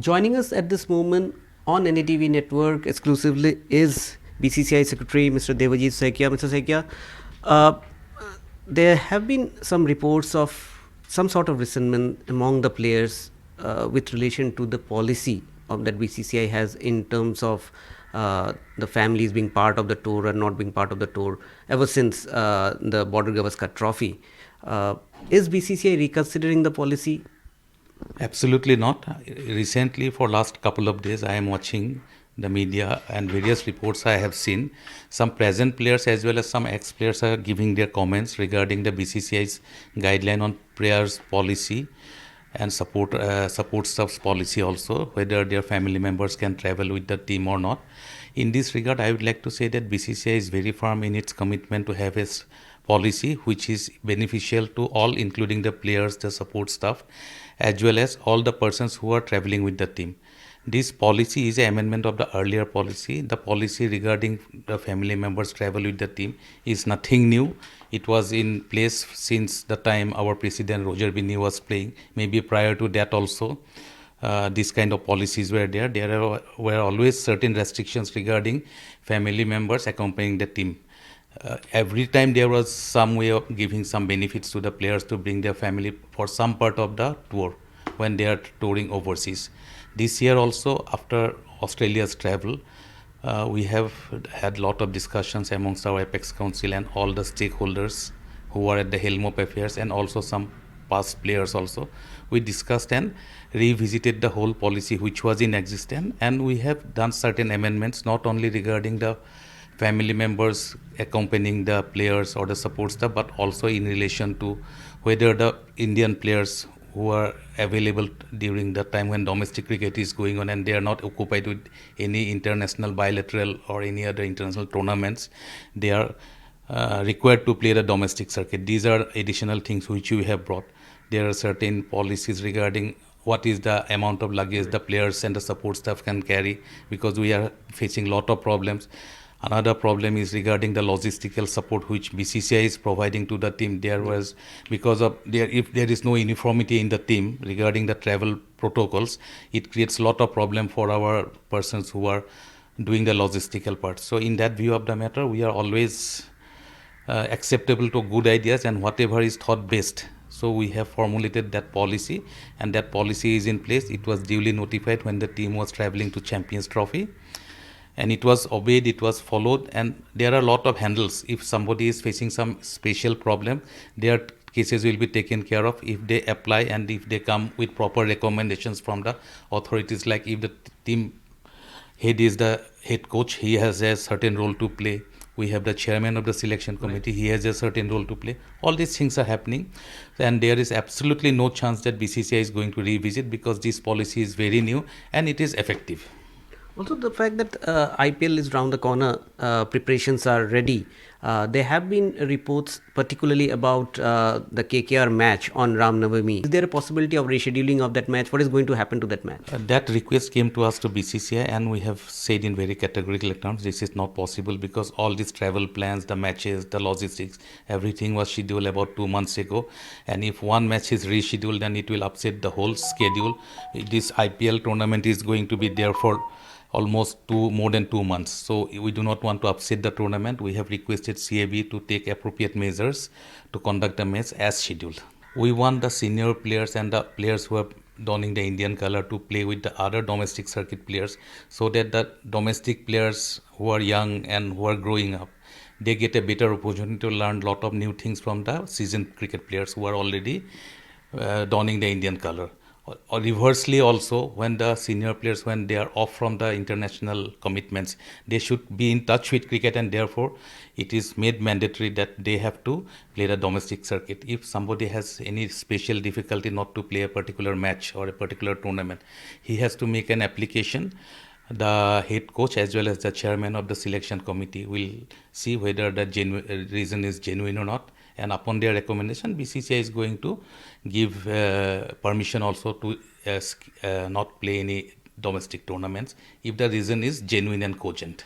Joining us at this moment on NDTV network exclusively is BCCI Secretary Mr. Devajit Saikia. Mr. Saikia, uh, there have been some reports of some sort of resentment among the players with relation to the policy that BCCI has in terms of the families being part of the tour and not being part of the tour ever since the Border Gavaskar Trophy. Is BCCI reconsidering the policy? Absolutely not. Recently, for last couple of days, I am watching the media and various reports I have seen. Some present players as well as some ex-players are giving their comments regarding the BCCI's guideline on players policy and support staff's policy also, whether their family members can travel with the team or not. In this regard, I would like to say that BCCI is very firm in its commitment to have a policy which is beneficial to all, including the players, the support staff, as well as all the persons who are traveling with the team. This policy is an amendment of the earlier policy. The policy regarding the family members travel with the team is nothing new. It was in place since the time our president Roger Binny was playing. Maybe prior to that also, these kind of policies were there. There were always certain restrictions regarding family members accompanying the team. Every time there was some way of giving some benefits to the players to bring their family for some part of the tour when they are touring overseas. This year also, after Australia's travel, we have had a lot of discussions amongst our Apex Council and all the stakeholders who are at the helm of affairs, and also some past players also. We discussed and revisited the whole policy which was in existence, and we have done certain amendments not only regarding the family members accompanying the players or the support staff, but also in relation to whether the Indian players who are available during the time when domestic cricket is going on and they are not occupied with any international bilateral or any other international tournaments, they are required to play the domestic circuit. These are additional things which we have brought. There are certain policies regarding what is the amount of luggage the players and the support staff can carry, because we are facing a lot of problems. Another problem is regarding the logistical support which BCCI is providing to the team. There was, because of if there is no uniformity in the team regarding the travel protocols, it creates a lot of problem for our persons who are doing the logistical part. So in that view of the matter, we are always acceptable to good ideas and whatever is thought best. So we have formulated that policy, and that policy is in place. It was duly notified when the team was traveling to Champions Trophy, and it was obeyed, it was followed, and there are a lot of handles. If somebody is facing some special problem, their cases will be taken care of if they apply and if they come with proper recommendations from the authorities. Like if the team head is the head coach, he has a certain role to play. We have the chairman of the selection committee, he has a certain role to play. All these things are happening, and there is absolutely no chance that BCCI is going to revisit, because this policy is very new and it is effective. Also, the fact that IPL is round the corner, preparations are ready. There have been reports, particularly about the KKR match on Ram Navami. Is there a possibility of rescheduling of that match? What is going to happen to that match? That request came to us to BCCI, and we have said in very categorical terms this is not possible, because all these travel plans, the matches, the logistics, everything was scheduled about 2 months ago. And if one match is rescheduled, then it will upset the whole schedule. This IPL tournament is going to be there for almost more than 2 months. So we do not want to upset the tournament. We have requested CAB to take appropriate measures to conduct the match as scheduled. We want the senior players and the players who are donning the Indian color to play with the other domestic circuit players, so that the domestic players who are young and who are growing up, they get a better opportunity to learn a lot of new things from the seasoned cricket players who are already donning the Indian color. Or reversely also, when the senior players, when they are off from the international commitments, they should be in touch with cricket, and therefore it is made mandatory that they have to play the domestic circuit. If somebody has any special difficulty not to play a particular match or a particular tournament, he has to make an application. The head coach as well as the chairman of the selection committee will see whether the reason is genuine or not, and upon their recommendation, BCCI is going to give permission also to not play any domestic tournaments if the reason is genuine and cogent.